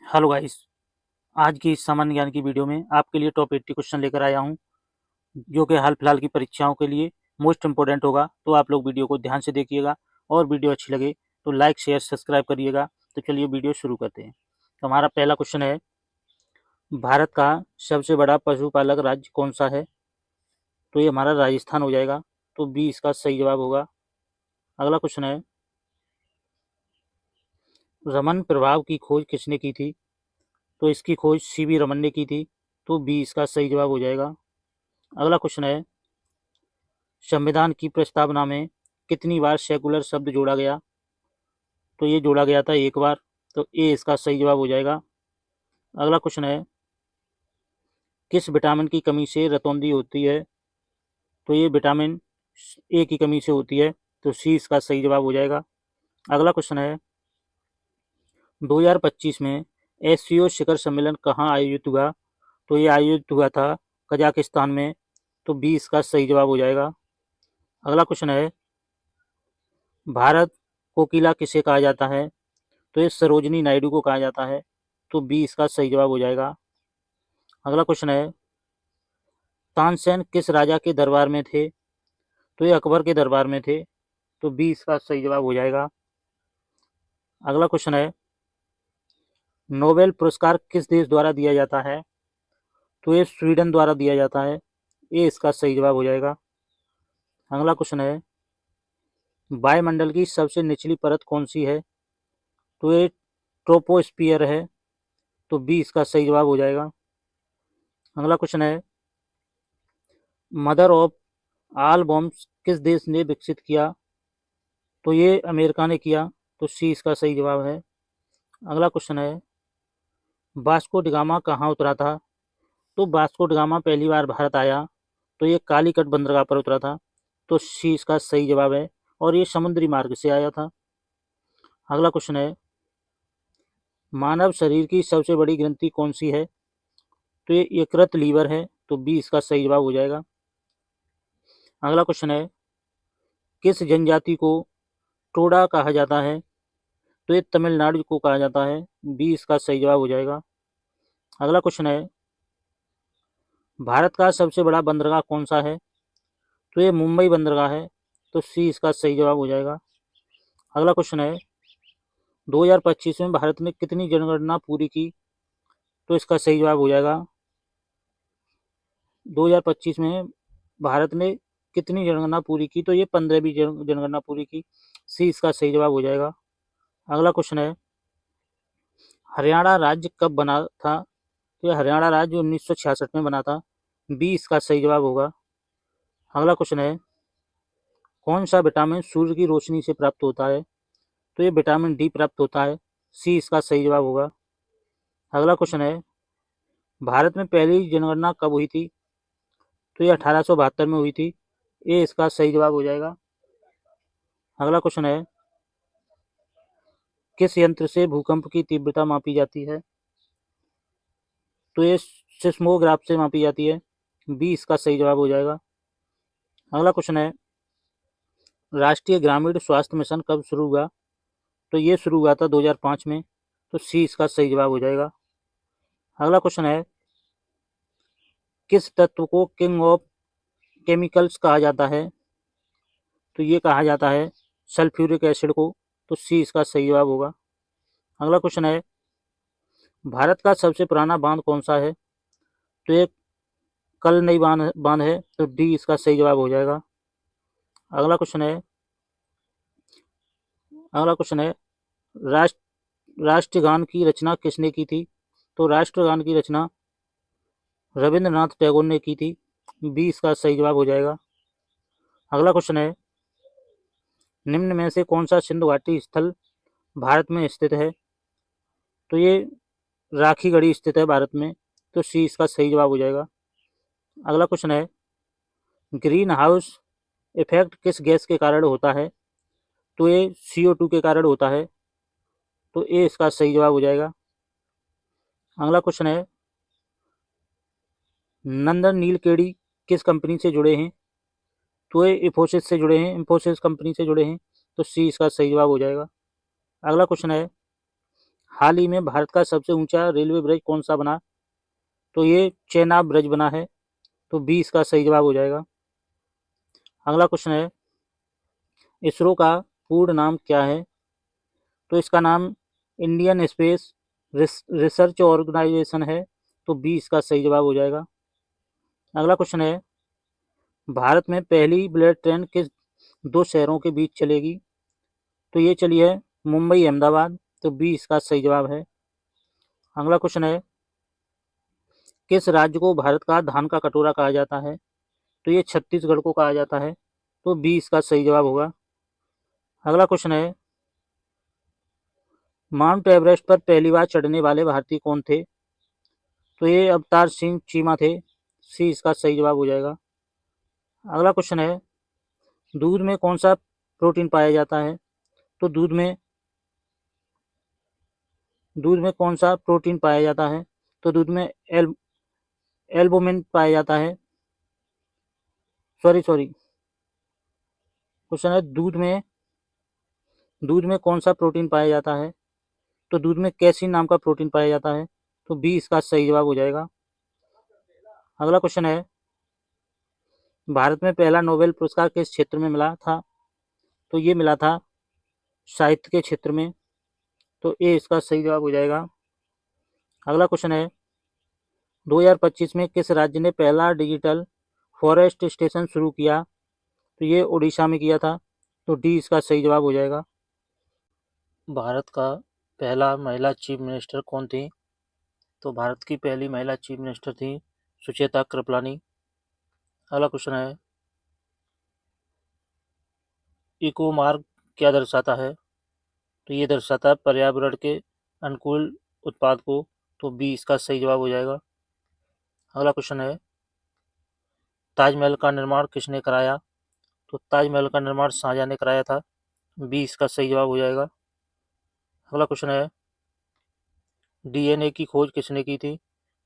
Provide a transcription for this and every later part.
Hello guys. आज की इस सामान्य ज्ञान की वीडियो में आपके लिए टॉप 80 क्वेश्चन लेकर आया हूं, जो कि हाल फिलहाल की परीक्षाओं के लिए मोस्ट इंपोर्टेंट होगा। तो आप लोग वीडियो को ध्यान से देखिएगा और वीडियो अच्छी लगे तो लाइक शेयर सब्सक्राइब करिएगा। तो चलिए वीडियो शुरू करते हैं। तो हमारा पहला क्वेश्चन है, भारत का सबसे बड़ा पशुपालक राज्य कौन सा है? तो ये हमारा राजस्थान हो जाएगा। तो बी इसका सही जवाब होगा। अगला क्वेश्चन है, रमन प्रभाव की खोज किसने की थी? तो इसकी खोज सीवी रमन ने की थी। तो बी इसका सही जवाब हो जाएगा। अगला क्वेश्चन है, संविधान की प्रस्तावना में कितनी बार सेकुलर शब्द जोड़ा गया? तो ये जोड़ा गया था एक बार। तो ए इसका सही जवाब हो जाएगा। अगला क्वेश्चन है, किस विटामिन की कमी से रतौंधी होती है? तो ये विटामिन ए की कमी से होती है। तो सी इसका सही जवाब हो जाएगा। अगला क्वेश्चन है, 2025 में एससीओ शिखर सम्मेलन कहाँ आयोजित हुआ? तो ये आयोजित हुआ था कजाकिस्तान में। तो बी इसका सही जवाब हो जाएगा। अगला क्वेश्चन है, भारत कोकिला किसे कहा जाता है? तो ये सरोजिनी नायडू को कहा जाता है। तो बी इसका सही जवाब हो जाएगा। अगला क्वेश्चन है, तानसेन किस राजा के दरबार में थे? तो ये अकबर के दरबार में थे। तो बी इसका सही जवाब हो जाएगा। अगला क्वेश्चन है, नोबेल पुरस्कार किस देश द्वारा दिया जाता है? तो ये स्वीडन द्वारा दिया जाता है। ये इसका सही जवाब हो जाएगा। अगला क्वेश्चन है, वायुमंडल की सबसे निचली परत कौन सी है? तो ये ट्रोपोस्फियर है। तो बी इसका सही जवाब हो जाएगा। अगला क्वेश्चन है, मदर ऑफ ऑल बॉम्ब्स किस देश ने विकसित किया? तो ये अमेरिका ने किया। तो सी इसका सही जवाब है। अगला क्वेश्चन है, वास्को डिगामा कहाँ उतरा था? तो वास्को डिगामा पहली बार भारत आया तो ये कालीकट बंदरगाह पर उतरा था। तो सी इसका सही जवाब है और ये समुद्री मार्ग से आया था। अगला क्वेश्चन है, मानव शरीर की सबसे बड़ी ग्रंथि कौन सी है? तो ये यकृत लीवर है। तो बी इसका सही जवाब हो जाएगा। अगला क्वेश्चन है, किस जनजाति को टोडा कहा जाता है? तो ये तमिलनाडु को कहा जाता है। बी इसका सही जवाब हो जाएगा। अगला क्वेश्चन है, भारत का सबसे बड़ा बंदरगाह कौन सा है? तो ये मुंबई बंदरगाह है। तो सी इसका सही जवाब हो जाएगा। अगला क्वेश्चन है, 2025 में भारत ने कितनी जनगणना पूरी की? तो इसका सही जवाब हो जाएगा, 2025 में भारत ने कितनी जनगणना पूरी की? तो ये 15वीं जनगणना पूरी की। सी इसका सही जवाब हो जाएगा। अगला क्वेश्चन है, हरियाणा राज्य कब बना था? तो ये हरियाणा राज्य 1966 में बना था। बी इसका सही जवाब होगा। अगला क्वेश्चन है, कौन सा विटामिन सूर्य की रोशनी से प्राप्त होता है? तो ये विटामिन डी प्राप्त होता है। सी इसका सही जवाब होगा। अगला क्वेश्चन है, भारत में पहली जनगणना कब हुई थी? तो ये 1872 में हुई थी। ये इसका सही जवाब हो जाएगा। अगला क्वेश्चन है, किस यंत्र से भूकंप की तीव्रता मापी जाती है? तो ये सिस्मोग्राफ से मापी जाती है। बी इसका सही जवाब हो जाएगा। अगला क्वेश्चन है, राष्ट्रीय ग्रामीण स्वास्थ्य मिशन कब शुरू हुआ? तो ये शुरू हुआ था 2005 में। तो सी इसका सही जवाब हो जाएगा। अगला क्वेश्चन है, किस तत्व को किंग ऑफ केमिकल्स कहा जाता है? तो ये कहा जाता है सल्फ्यूरिक एसिड को। तो सी इसका सही जवाब होगा। अगला क्वेश्चन है, भारत का सबसे पुराना बांध कौन सा है? तो ये कल नई बांध बांध है। तो डी इसका सही जवाब हो जाएगा। अगला क्वेश्चन है, अगला क्वेश्चन है, राष्ट्रगान की रचना किसने की थी? तो राष्ट्रगान की रचना रविंद्रनाथ टैगोर ने की थी। बी इसका सही जवाब हो जाएगा। अगला क्वेश्चन है, निम्न में से कौन सा सिंधु घाटी स्थल भारत में स्थित है? तो ये राखी गढ़ी स्थित है भारत में। तो सी इसका सही जवाब हो जाएगा। अगला क्वेश्चन है, ग्रीन हाउस इफेक्ट किस गैस के कारण होता है? तो ये CO2 के कारण होता है। तो ए इसका सही जवाब हो जाएगा। अगला क्वेश्चन है, नंदन नीलकेणी किस कंपनी से जुड़े हैं? तो ये इंफोसिस से जुड़े हैं, इंफोसिस कंपनी से जुड़े हैं। तो सी इसका सही जवाब हो जाएगा। अगला क्वेश्चन है, हाल ही में भारत का सबसे ऊंचा रेलवे ब्रिज कौन सा बना? तो ये चेनाब ब्रिज बना है। तो बी इसका सही जवाब हो जाएगा। अगला क्वेश्चन है, इसरो का पूर्ण नाम क्या है? तो इसका नाम इंडियन स्पेस रिसर्च ऑर्गेनाइजेशन है। तो बी इसका सही जवाब हो जाएगा। अगला क्वेश्चन है, भारत में पहली बुलेट ट्रेन किस दो शहरों के बीच चलेगी? तो ये चली है मुंबई अहमदाबाद। तो बी इसका सही जवाब है। अगला क्वेश्चन है, किस राज्य को भारत का धान का कटोरा कहा जाता है? तो ये छत्तीसगढ़ को कहा जाता है। तो बी इसका सही जवाब होगा। अगला क्वेश्चन है, माउंट एवरेस्ट पर पहली बार चढ़ने वाले भारतीय कौन थे? तो ये अवतार सिंह चीमा थे। सी इसका सही जवाब हो जाएगा। अगला क्वेश्चन है, दूध में कौन सा प्रोटीन पाया जाता है? तो दूध में कौन सा प्रोटीन पाया जाता है? तो दूध में एल्बुमिन पाया जाता है। सॉरी क्वेश्चन है, दूध में कौन सा प्रोटीन पाया जाता है? तो दूध में कैसीन नाम का प्रोटीन पाया जाता है। तो बी इसका सही जवाब हो जाएगा। अगला क्वेश्चन है, भारत में पहला नोबेल पुरस्कार किस क्षेत्र में मिला था? तो ये मिला था साहित्य के क्षेत्र में। तो ए इसका सही जवाब हो जाएगा। अगला क्वेश्चन है, 2025 में किस राज्य ने पहला डिजिटल फॉरेस्ट स्टेशन शुरू किया? तो ये उड़ीसा में किया था। तो डी इसका सही जवाब हो जाएगा। भारत का पहला महिला चीफ मिनिस्टर कौन थी? तो भारत की पहली महिला चीफ मिनिस्टर थी सुचेता कृपलानी। अगला क्वेश्चन है, इको मार्ग क्या दर्शाता है? तो ये दर्शाता है पर्यावरण के अनुकूल उत्पाद को। तो बी इसका सही जवाब हो जाएगा। अगला क्वेश्चन है, ताजमहल का निर्माण किसने कराया? तो ताजमहल का निर्माण शाहजहां ने कराया था। बी इसका सही जवाब हो जाएगा। अगला क्वेश्चन है, डीएनए की खोज किसने की थी?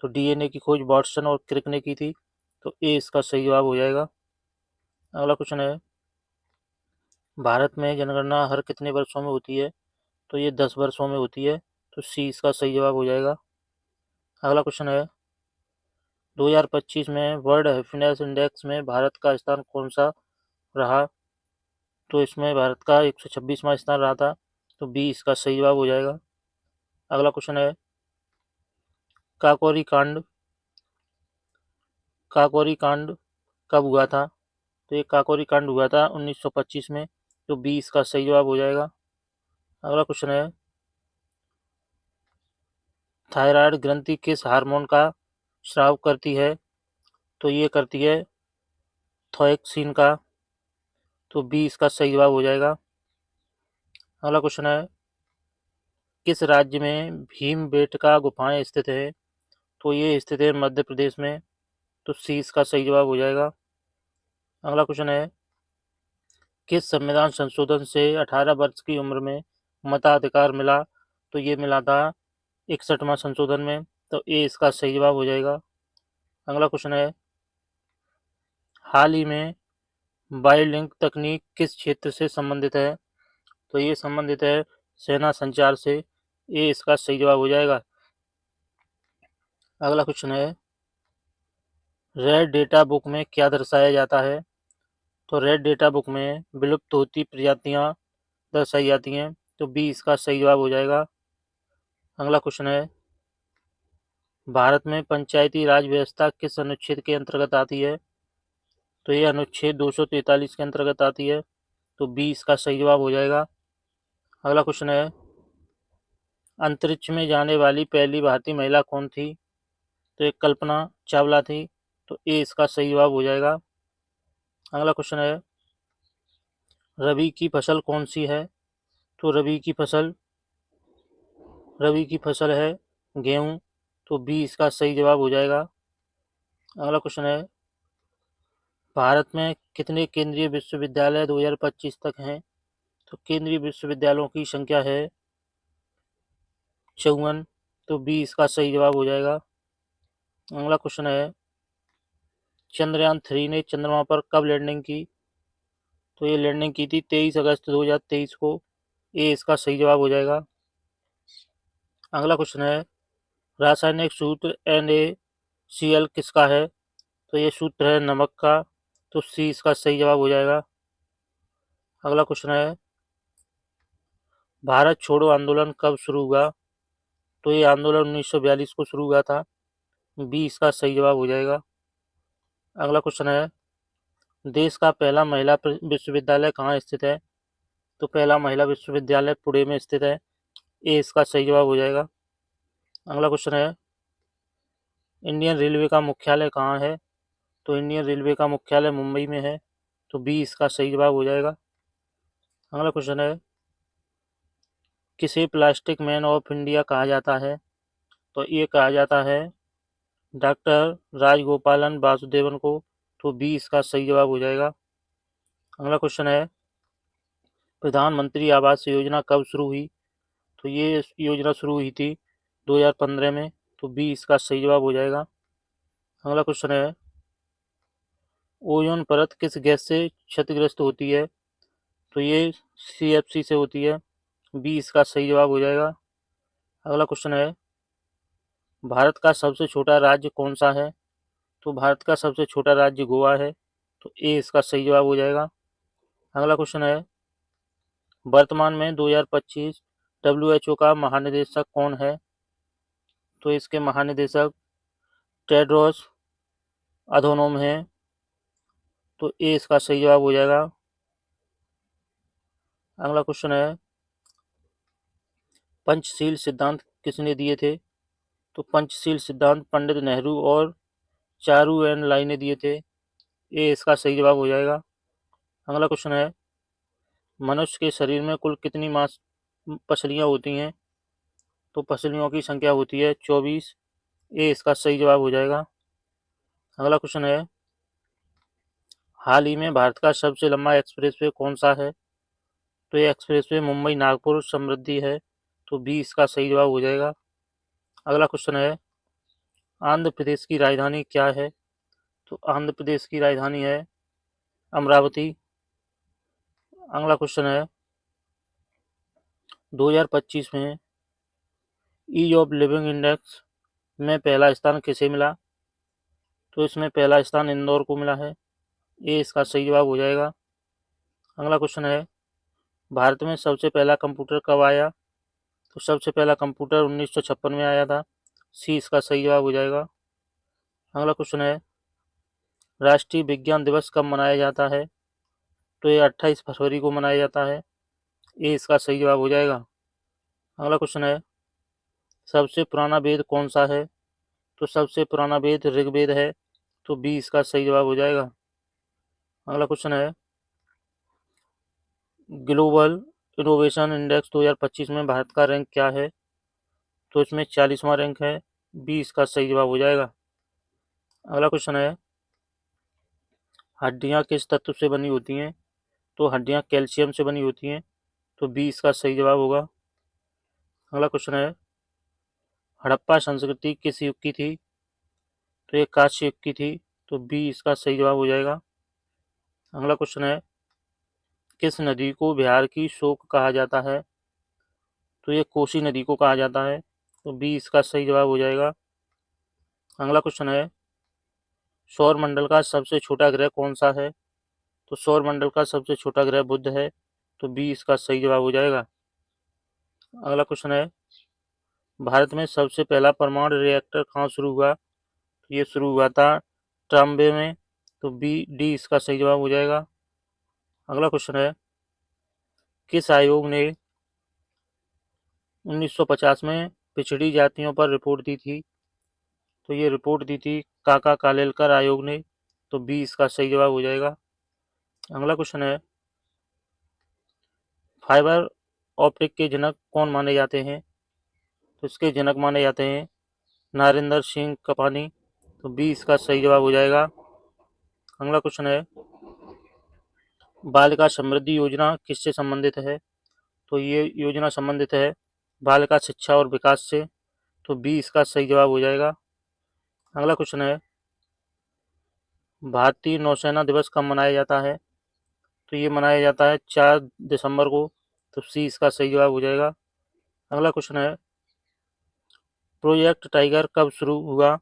तो डीएनए की खोज वाटसन और क्रिक ने की थी। तो ए इसका सही जवाब हो जाएगा। अगला क्वेश्चन है, भारत में जनगणना हर कितने वर्षों में होती है? तो ये 10 वर्षों में होती है। तो सी इसका सही जवाब हो जाएगा। अगला क्वेश्चन है, 2025 में वर्ल्ड हैप्पीनेस इंडेक्स में भारत का स्थान कौन सा रहा? तो इसमें भारत का 126वां स्थान रहा था। तो बी इसका सही जवाब हो जाएगा। अगला क्वेश्चन है, काकोरी कांड काकोरी कांड कब हुआ था? तो ये काकोरी कांड हुआ था 1925 में। तो बी इसका सही जवाब हो जाएगा। अगला क्वेश्चन है, थायराइड ग्रंथि किस हार्मोन का स्राव करती है? तो ये करती है थायरोक्सिन का। तो बी इसका सही जवाब हो जाएगा। अगला क्वेश्चन है, किस राज्य में भीमबेटका गुफाएं स्थित है? तो ये स्थित है मध्य प्रदेश में। तो सी इसका सही जवाब हो जाएगा। अगला क्वेश्चन है, किस संविधान संशोधन से 18 वर्ष की उम्र में मताधिकार मिला? तो ये मिला था 61वां संशोधन में। तो ए इसका सही जवाब हो जाएगा। अगला क्वेश्चन है, हाल ही में बायोलिंक तकनीक किस क्षेत्र से संबंधित है? तो ये संबंधित है सेना संचार से। ए इसका सही जवाब हो जाएगा। अगला क्वेश्चन है, रेड डेटा बुक में क्या दर्शाया जाता है? तो रेड डेटा बुक में विलुप्त होती प्रजातियां दर्शाई जाती हैं। तो बी इसका सही जवाब हो जाएगा। अगला क्वेश्चन है, भारत में पंचायती राज व्यवस्था किस अनुच्छेद के अंतर्गत आती है? तो ये अनुच्छेद 243 के अंतर्गत आती है। तो बी इसका सही जवाब हो जाएगा। अगला क्वेश्चन है, अंतरिक्ष में जाने वाली पहली भारतीय महिला कौन थी? तो ये कल्पना चावला थी। तो ए इसका सही जवाब हो जाएगा। अगला क्वेश्चन है, रबी की फसल कौन सी है? तो रबी की फसल है गेहूं। तो बी इसका सही जवाब हो जाएगा। अगला क्वेश्चन है, भारत में कितने केंद्रीय विश्वविद्यालय 2025 तक हैं? तो केंद्रीय विश्वविद्यालयों की संख्या है 54। तो बी इसका सही जवाब हो जाएगा। अगला क्वेश्चन है, चंद्रयान 3 ने चंद्रमा पर कब लैंडिंग की? तो ये लैंडिंग की थी 23 अगस्त 2023 को। ए इसका सही जवाब हो जाएगा। अगला क्वेश्चन है, रासायनिक सूत्र NaCl किसका है? तो ये सूत्र है नमक का, तो सी इसका सही जवाब हो जाएगा। अगला क्वेश्चन है, भारत छोड़ो आंदोलन कब शुरू हुआ? तो ये आंदोलन 1942 को शुरू हुआ था, बी इसका सही जवाब हो जाएगा। अगला क्वेश्चन है, देश का पहला महिला विश्वविद्यालय कहाँ स्थित है? तो पहला महिला विश्वविद्यालय पुणे में स्थित है, ए इसका सही जवाब हो जाएगा। अगला क्वेश्चन है, इंडियन रेलवे का मुख्यालय कहाँ है? तो इंडियन रेलवे का मुख्यालय मुंबई में है, तो बी इसका सही जवाब हो जाएगा। अगला क्वेश्चन है, किसे प्लास्टिक मैन ऑफ इंडिया कहा जाता है? तो ये कहा जाता है डॉक्टर राजगोपालन वासुदेवन को, तो बी इसका सही जवाब हो जाएगा। अगला क्वेश्चन है, प्रधानमंत्री आवास योजना कब शुरू हुई? तो ये योजना शुरू हुई थी 2015 में, तो बी इसका सही जवाब हो जाएगा। अगला क्वेश्चन है, ओजोन परत किस गैस से क्षतिग्रस्त होती है? तो ये CFC से होती है, बी इसका सही जवाब हो जाएगा। अगला क्वेश्चन है, भारत का सबसे छोटा राज्य कौन सा है? तो भारत का सबसे छोटा राज्य गोवा है, तो ए इसका सही जवाब हो जाएगा। अगला क्वेश्चन है, वर्तमान में 2025 WHO का महानिदेशक कौन है? तो इसके महानिदेशक टेड्रोस अधोनोम है, तो ए इसका सही जवाब हो जाएगा। अगला क्वेश्चन है, पंचशील सिद्धांत किसने दिए थे? तो पंचशील सिद्धांत पंडित नेहरू और चारू एन लाई ने दिए थे, ए इसका सही जवाब हो जाएगा। अगला क्वेश्चन है, मनुष्य के शरीर में कुल कितनी पसलियां होती हैं? तो पसलियों की संख्या होती है 24, ए इसका सही जवाब हो जाएगा। अगला क्वेश्चन है, हाल ही में भारत का सबसे लंबा एक्सप्रेसवे कौन सा है? तो ये एक्सप्रेसवे मुंबई नागपुर समृद्धि है, तो बी इसका सही जवाब हो जाएगा। अगला क्वेश्चन है, आंध्र प्रदेश की राजधानी क्या है? तो आंध्र प्रदेश की राजधानी है अमरावती। अगला क्वेश्चन है, 2025 में ईज ऑफ लिविंग इंडेक्स में पहला स्थान किसे मिला? तो इसमें पहला स्थान इंदौर को मिला है, ए इसका सही जवाब हो जाएगा। अगला क्वेश्चन है, भारत में सबसे पहला कंप्यूटर कब आया? तो सबसे पहला कंप्यूटर 1956 में आया था, सी इसका सही जवाब हो जाएगा। अगला क्वेश्चन है, राष्ट्रीय विज्ञान दिवस कब मनाया जाता है? तो ये 28 फरवरी को मनाया जाता है, ए इसका सही जवाब हो जाएगा। अगला क्वेश्चन है, सबसे पुराना वेद कौन सा है? तो सबसे पुराना वेद ऋग्वेद है, तो बी इसका सही जवाब हो जाएगा। अगला क्वेश्चन है, ग्लोबल इनोवेशन इंडेक्स 2025 में भारत का रैंक क्या है? तो इसमें 40वां रैंक है, बी इसका सही जवाब हो जाएगा। अगला क्वेश्चन है, हड्डियां किस तत्व से बनी होती हैं? तो हड्डियां कैल्शियम से बनी होती हैं, तो बी इसका सही जवाब होगा। अगला क्वेश्चन है, हड़प्पा संस्कृति किस युग की थी? तो ये कांस्य युग की थी, तो बी इसका सही जवाब हो जाएगा। अगला क्वेश्चन है, किस नदी को बिहार की शोक कहा जाता है? तो ये कोसी नदी को कहा जाता है, तो बी इसका सही जवाब हो जाएगा। अगला क्वेश्चन है, सौर मंडल का सबसे छोटा ग्रह कौन सा है? तो सौर मंडल का सबसे छोटा ग्रह बुध है, तो बी इसका सही जवाब हो जाएगा। अगला क्वेश्चन है, भारत में सबसे पहला परमाणु रिएक्टर कहाँ शुरू हुआ? तो ये शुरू हुआ था ट्राम्बे में, तो डी इसका सही जवाब हो जाएगा। अगला क्वेश्चन है, किस आयोग ने 1950 में पिछड़ी जातियों पर रिपोर्ट दी थी? तो ये रिपोर्ट दी थी काका कालेलकर आयोग ने, तो बी इसका सही जवाब हो जाएगा। अगला क्वेश्चन है, फाइबर ऑप्टिक के जनक कौन माने जाते हैं? तो इसके जनक माने जाते हैं नरेंद्र सिंह कपानी, तो बी इसका सही जवाब हो जाएगा। अगला क्वेश्चन है, बालिका समृद्धि योजना किससे संबंधित है? तो ये योजना संबंधित है बालिका शिक्षा और विकास से, तो बी इसका सही जवाब हो जाएगा। अगला क्वेश्चन है, भारतीय नौसेना दिवस कब मनाया जाता है? तो ये मनाया जाता है 4 दिसंबर को, तो सी इसका सही जवाब हो जाएगा। अगला क्वेश्चन है, प्रोजेक्ट टाइगर कब शुरू हुआ?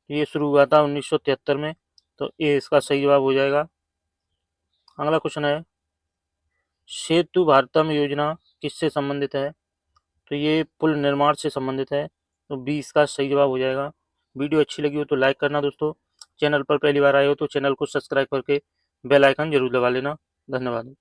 ये शुरू हुआ था 1973 में, तो ये इसका सही जवाब हो जाएगा। अगला क्वेश्चन है, सेतु भारतम योजना किससे संबंधित है? तो ये पुल निर्माण से संबंधित है, तो बी इसका सही जवाब हो जाएगा। वीडियो अच्छी लगी हो तो लाइक करना दोस्तों। चैनल पर पहली बार आए हो तो चैनल को सब्सक्राइब करके बेल आइकन जरूर दबा लेना। धन्यवाद।